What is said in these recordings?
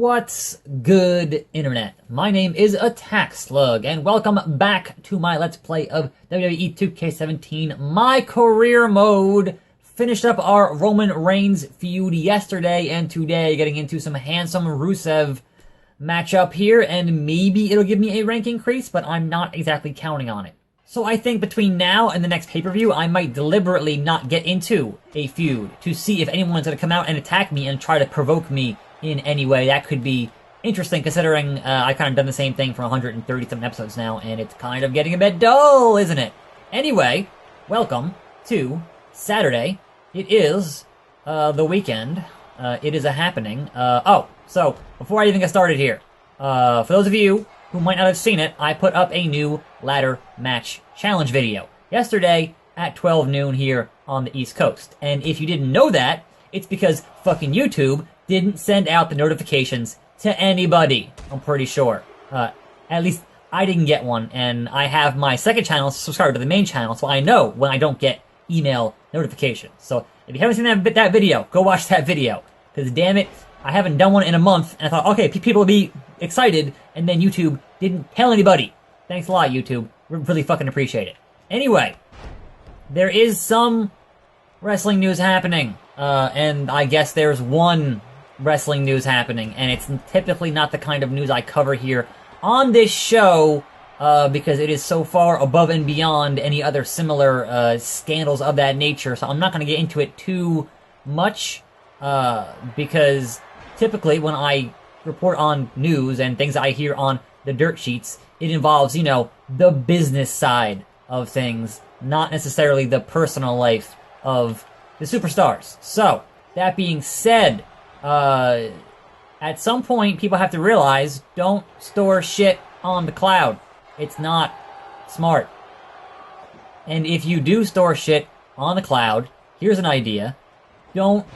What's good, Internet? My name is attackslug, and welcome back to my Let's Play of WWE 2K17, my career mode. Finished up our Roman Reigns feud yesterday and today, getting into some handsome Rusev matchup here, and maybe it'll give me a rank increase, but I'm not exactly counting on it. So I think between now and the next pay-per-view, I might deliberately not get into a feud to see if anyone's going to come out and attack me and try to provoke me in any way. That could be interesting, considering I've kind of done the same thing for 130-something episodes now, and it's kind of getting a bit dull, isn't it? Anyway, welcome to Saturday. It is the weekend. It is a happening. So before I even get started here, for those of you who might not have seen it, I put up a new ladder match challenge video yesterday at 12 noon here on the East Coast. And if you didn't know that, it's because fucking YouTube didn't send out the notifications to anybody, I'm pretty sure. At least I didn't get one, and I have my second channel subscribed to the main channel, so I know when I don't get email notifications. So if you haven't seen that video, go watch that video. Because damn it, I haven't done one in a month, and I thought, okay, people will be excited, and then YouTube didn't tell anybody. Thanks a lot, YouTube. Really fucking appreciate it. Anyway, there is some wrestling news happening, and I guess there's one wrestling news happening, and it's typically not the kind of news I cover here on this show, because it is so far above and beyond any other similar scandals of that nature, so I'm not going to get into it too much, because typically when I report on news and things I hear on the dirt sheets, it involves, you know, the business side of things, not necessarily the personal life of the superstars. So, that being said, at some point, people have to realize, don't store shit on the cloud. It's not smart. And if you do store shit on the cloud, here's an idea. Don't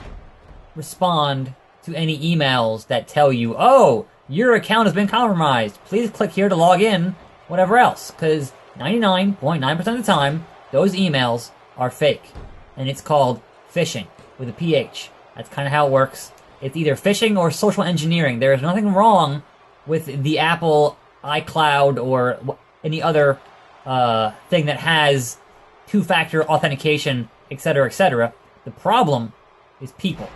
respond to any emails that tell you, oh, your account has been compromised. Please click here to log in, whatever else. Because 99.9% of the time, those emails are fake. And it's called phishing with a PH. That's kind of how it works. It's either phishing or social engineering. There is nothing wrong with the Apple iCloud or any other thing that has two-factor authentication, etc., etc. The problem is people.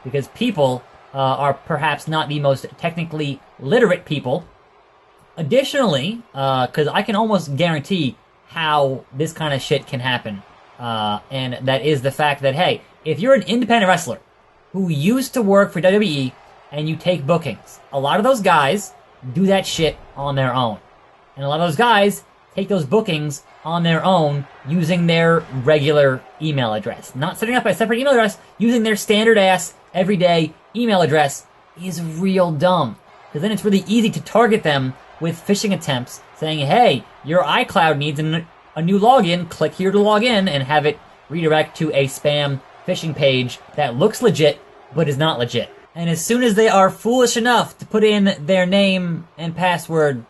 Because people are perhaps not the most technically literate people. Additionally, because I can almost guarantee how this kind of shit can happen. And that is the fact that, hey, if you're an independent wrestler who used to work for WWE and you take bookings, a lot of those guys do that shit on their own. And a lot of those guys take those bookings on their own using their regular email address. Not setting up a separate email address, using their standard-ass, everyday email address is real dumb. Because then it's really easy to target them with phishing attempts, saying, hey, your iCloud needs a new login, click here to log in, and have it redirect to a spam phishing page that looks legit, but is not legit. And as soon as they are foolish enough to put in their name and password,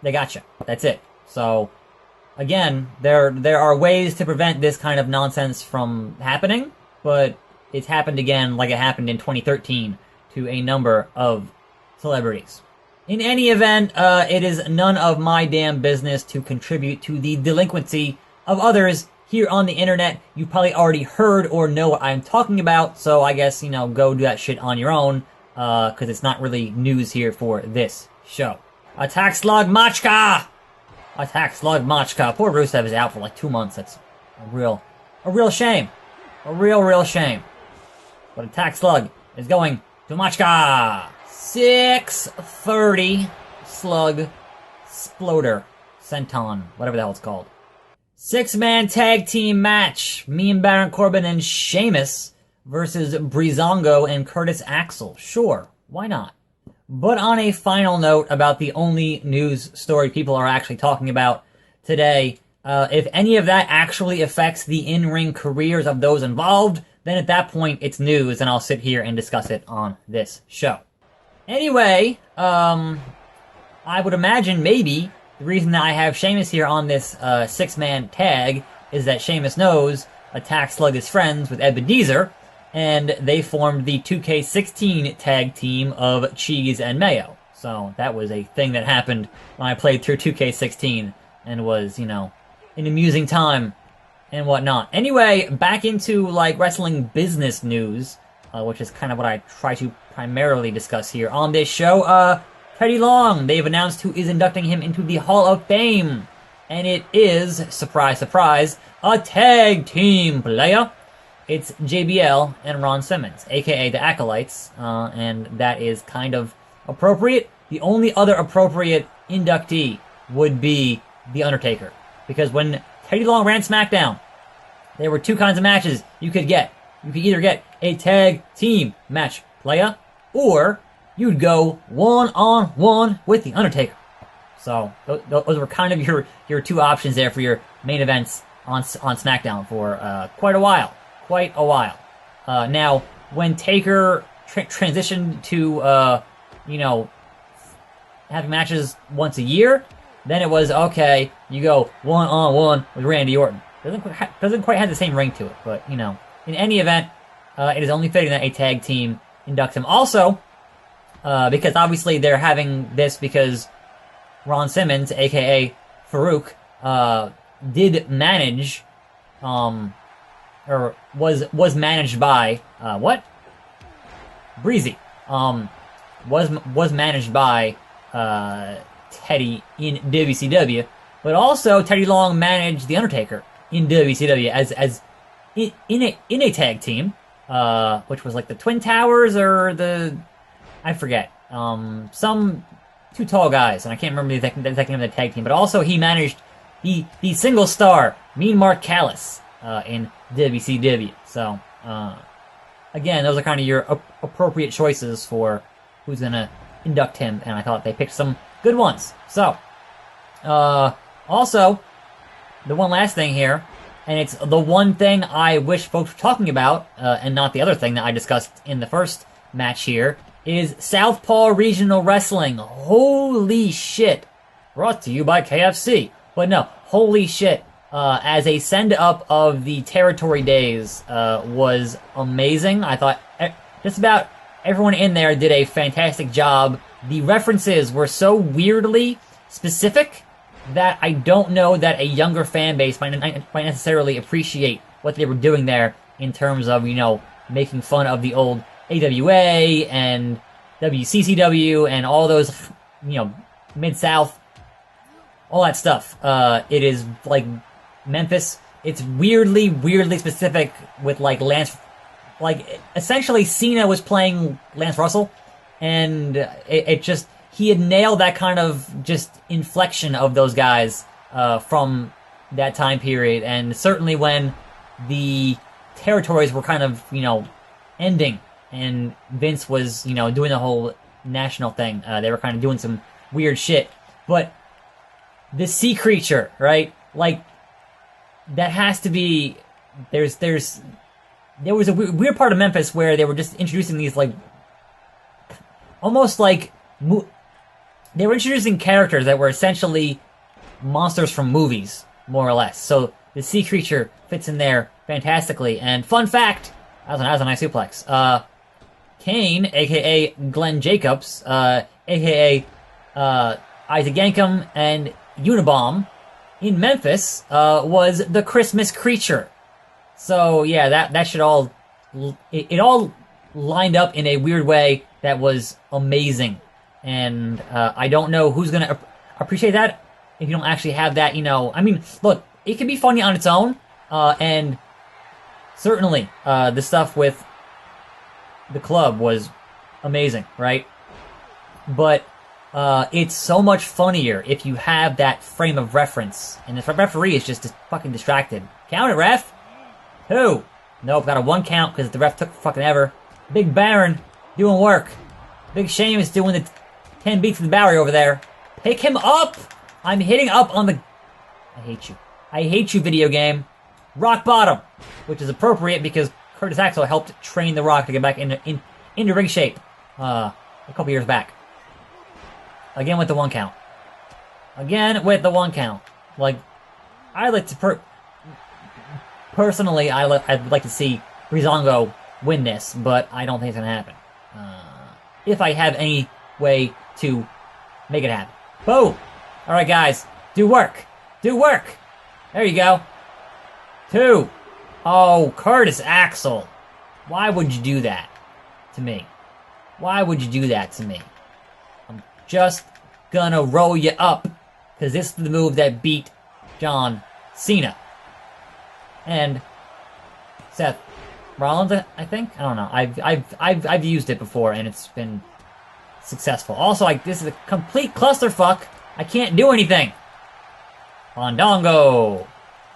they gotcha. That's it. So, again, there are ways to prevent this kind of nonsense from happening, but it's happened again like it happened in 2013 to a number of celebrities. In any event, it is none of my damn business to contribute to the delinquency of others here on the internet. You probably already heard or know what I'm talking about, so I guess, you know, go do that shit on your own, because it's not really news here for this show. Attackslug Machka! Attackslug Machka. Poor Rusev is out for like 2 months. That's a real shame. A real shame. But Attackslug is going to Machka! 6:30 Slug Sploder Senton, whatever the hell it's called. 6-man tag team match. Me and Baron Corbin and Sheamus versus Breezango and Curtis Axel. Sure, why not? But on a final note about the only news story people are actually talking about today, if any of that actually affects the in-ring careers of those involved, then at that point it's news and I'll sit here and discuss it on this show. Anyway, I would imagine maybe the reason that I have Sheamus here on this 6-man tag is that Sheamus knows attackslug is friends with Ebenezer, and they formed the 2K16 tag team of Cheese and Mayo. So that was a thing that happened when I played through 2K16 and was, you know, an amusing time and whatnot. Anyway, back into, like, wrestling business news, which is kind of what I try to primarily discuss here on this show. Teddy Long, they've announced who is inducting him into the Hall of Fame. And it is, surprise, surprise, a tag team player. It's JBL and Ron Simmons, aka the Acolytes, and that is kind of appropriate. The only other appropriate inductee would be The Undertaker. Because when Teddy Long ran SmackDown, there were two kinds of matches you could get. You could either get a tag team match player, or you'd go one-on-one with The Undertaker. So those were kind of your two options there for your main events on SmackDown for quite a while. Now, when Taker transitioned to, you know, having matches once a year, then it was, okay, you go one-on-one with Randy Orton. Doesn't quite have the same ring to it, but, you know, in any event, it is only fitting that a tag team inducts him. Also, because obviously they're having this because Ron Simmons, aka Farouk, did manage, or was managed by Breezy. Was managed by Teddy in WCW, but also Teddy Long managed The Undertaker in WCW as in a tag team, which was like the Twin Towers or I forget, some two tall guys, and I can't remember the exact name of the tag team, but also he managed the single star Mean Mark Callis in WCW. So again, those are kind of your appropriate choices for who's gonna induct him, and I thought they picked some good ones. So also, the one last thing here, and it's the one thing I wish folks were talking about, and not the other thing that I discussed in the first match here, is Southpaw Regional Wrestling. Holy shit. Brought to you by KFC. But no, holy shit. As a send-up of the Territory Days was amazing. I thought just about everyone in there did a fantastic job. The references were so weirdly specific that I don't know that a younger fan base might necessarily appreciate what they were doing there in terms of, you know, making fun of the old AWA and WCCW and all those, you know, Mid-South, all that stuff. It is like Memphis. It's weirdly specific with like Lance, like essentially Cena was playing Lance Russell, and it just, he had nailed that kind of just inflection of those guys from that time period, and certainly when the territories were kind of, you know, ending and Vince was, you know, doing the whole national thing, they were kind of doing some weird shit. But the sea creature, right? Like, that has to be, there was a weird part of Memphis where they were just introducing these, like, almost like, they were introducing characters that were essentially monsters from movies, more or less. So the sea creature fits in there fantastically. And fun fact, that was a nice suplex. Kane, aka Glenn Jacobs, aka Isaac Yankem, and Unabomb in Memphis was the Christmas creature. So yeah, that should all, it all lined up in a weird way that was amazing. And I don't know who's gonna appreciate that if you don't actually have that, you know. I mean, look, it can be funny on its own, and certainly the stuff with the club was amazing, right? But it's so much funnier if you have that frame of reference, and the referee is just fucking distracted. Count it, ref! Who? Nope, got a 1 count because the ref took fucking ever. Big Baron doing work. Big Sheamus doing the 10 beats of the Bowery over there. Pick him up! I'm hitting up on the... I hate you. I hate you, video game. Rock bottom, which is appropriate because Curtis Axel helped train The Rock to get back into ring shape a couple years back. Again with the 1 count. Again with the 1 count. Like, I like to personally, I'd like to see Breezango win this, but I don't think it's gonna happen. If I have any way to make it happen. Boom! Alright, guys. Do work. Do work! There you go. 2. Oh, Curtis Axel. Why would you do that to me? Why would you do that to me? I'm just gonna roll you up, because this is the move that beat John Cena. And Seth Rollins, I think? I don't know. I've used it before, and it's been successful. Also, like, this is a complete clusterfuck. I can't do anything. Fandango.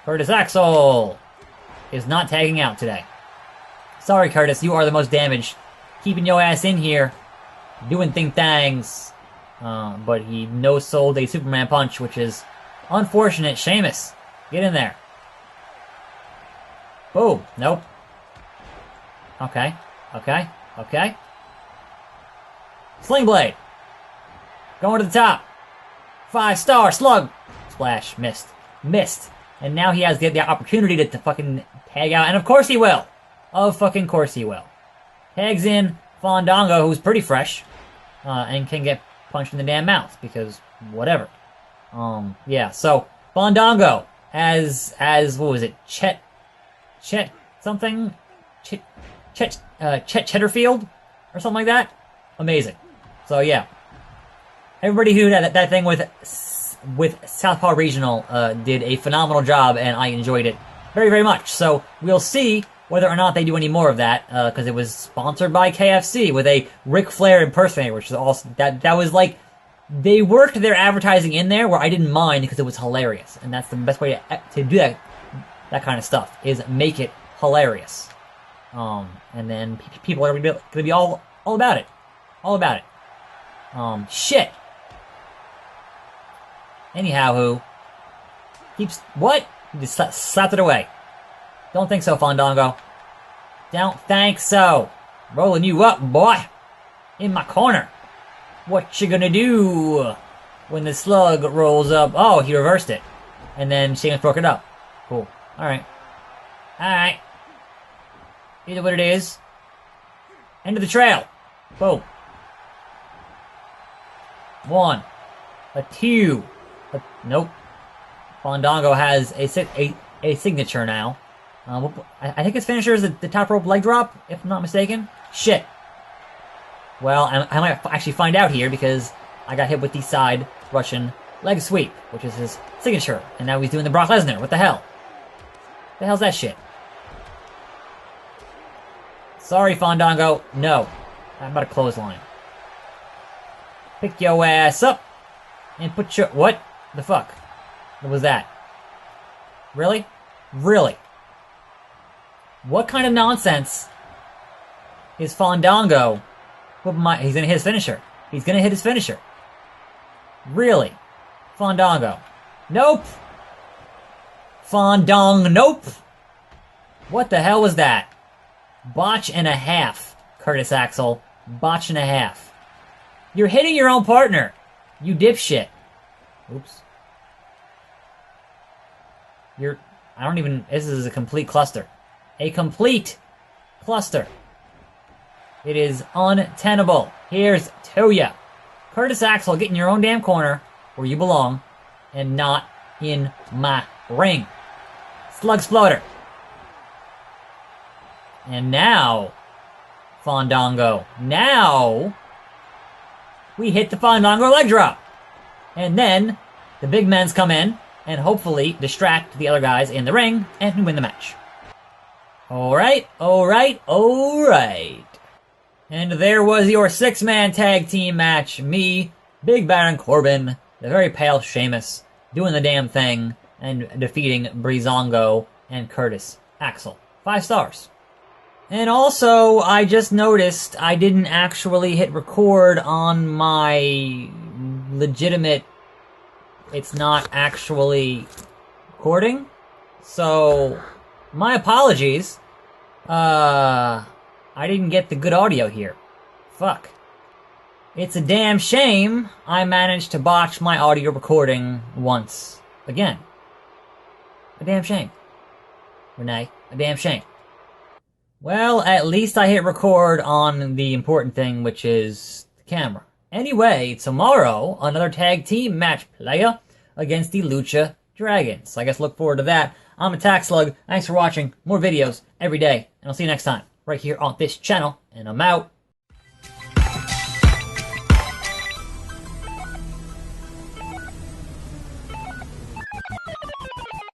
Curtis Axel is not tagging out today. Sorry, Curtis, you are the most damaged. Keeping your ass in here, doing things. But he no-sold a Superman punch, which is unfortunate. Sheamus, get in there. Boom. Nope. Okay. Okay. Okay. Sling Blade. Going to the top. 5-star slug. Splash. Missed. Missed. And now he has the opportunity to fucking tag out. And of course he will. Of fucking course he will. Tags in Fandango, who's pretty fresh. And can get punched in the damn mouth. Because whatever. Yeah, so Fandango as what was it? Chet something? Chet Cheddarfield? Or something like that? Amazing. So yeah. Everybody who did that thing with Southpaw Regional did a phenomenal job, and I enjoyed it very, very much. So we'll see whether or not they do any more of that, because it was sponsored by KFC with a Ric Flair impersonator, which is also that was like, they worked their advertising in there where I didn't mind because it was hilarious, and that's the best way to do that kind of stuff, is make it hilarious. And then people are gonna be all about it, all about it. Shit. Anyhow, who keeps what? He just slapped it away. Don't think so, Fandango. Don't think so. Rolling you up, boy. In my corner. What you gonna do when the slug rolls up? Oh, he reversed it. And then Sheamus broke it up. Cool. Alright. Alright. Either what it is. End of the trail. Boom. 1. A 2. Nope. Fandango has a signature now. I think his finisher is the top rope leg drop, if I'm not mistaken. Shit. Well, I might actually find out here because I got hit with the side Russian leg sweep, which is his signature. And now he's doing the Brock Lesnar. What the hell? The hell's that shit? Sorry, Fandango. No. I'm about a clothesline. Pick your ass up and put your... What the fuck? What was that? Really? Really? What kind of nonsense is Fandango? He's gonna hit his finisher. He's gonna hit his finisher. Really? Fandango. Nope! Fandong, nope! What the hell was that? Botch and a half, Curtis Axel. Botch and a half. You're hitting your own partner, you dipshit. Oops. This is a complete cluster. A complete cluster. It is untenable. Here's to ya. Curtis Axel, get in your own damn corner where you belong and not in my ring. Slug Exploder. And now, Fandango. Now, we hit the Fandango leg drop. And then, the big men's come in and hopefully distract the other guys in the ring and win the match. Alright, alright, alright. And there was your 6-man tag team match. Me, Big Baron Corbin, the very pale Sheamus, doing the damn thing, and defeating Breezango and Curtis Axel. 5 stars. And also, I just noticed I didn't actually hit record on my legitimate... It's not actually recording. So, my apologies. I didn't get the good audio here. Fuck. It's a damn shame I managed to botch my audio recording once again. A damn shame. Renee, a damn shame. Well, at least I hit record on the important thing, which is the camera. Anyway, tomorrow, another tag team match playa against the Lucha Dragons. So I guess look forward to that. I'm attackslug. Thanks for watching. More videos every day. And I'll see you next time, right here on this channel. And I'm out.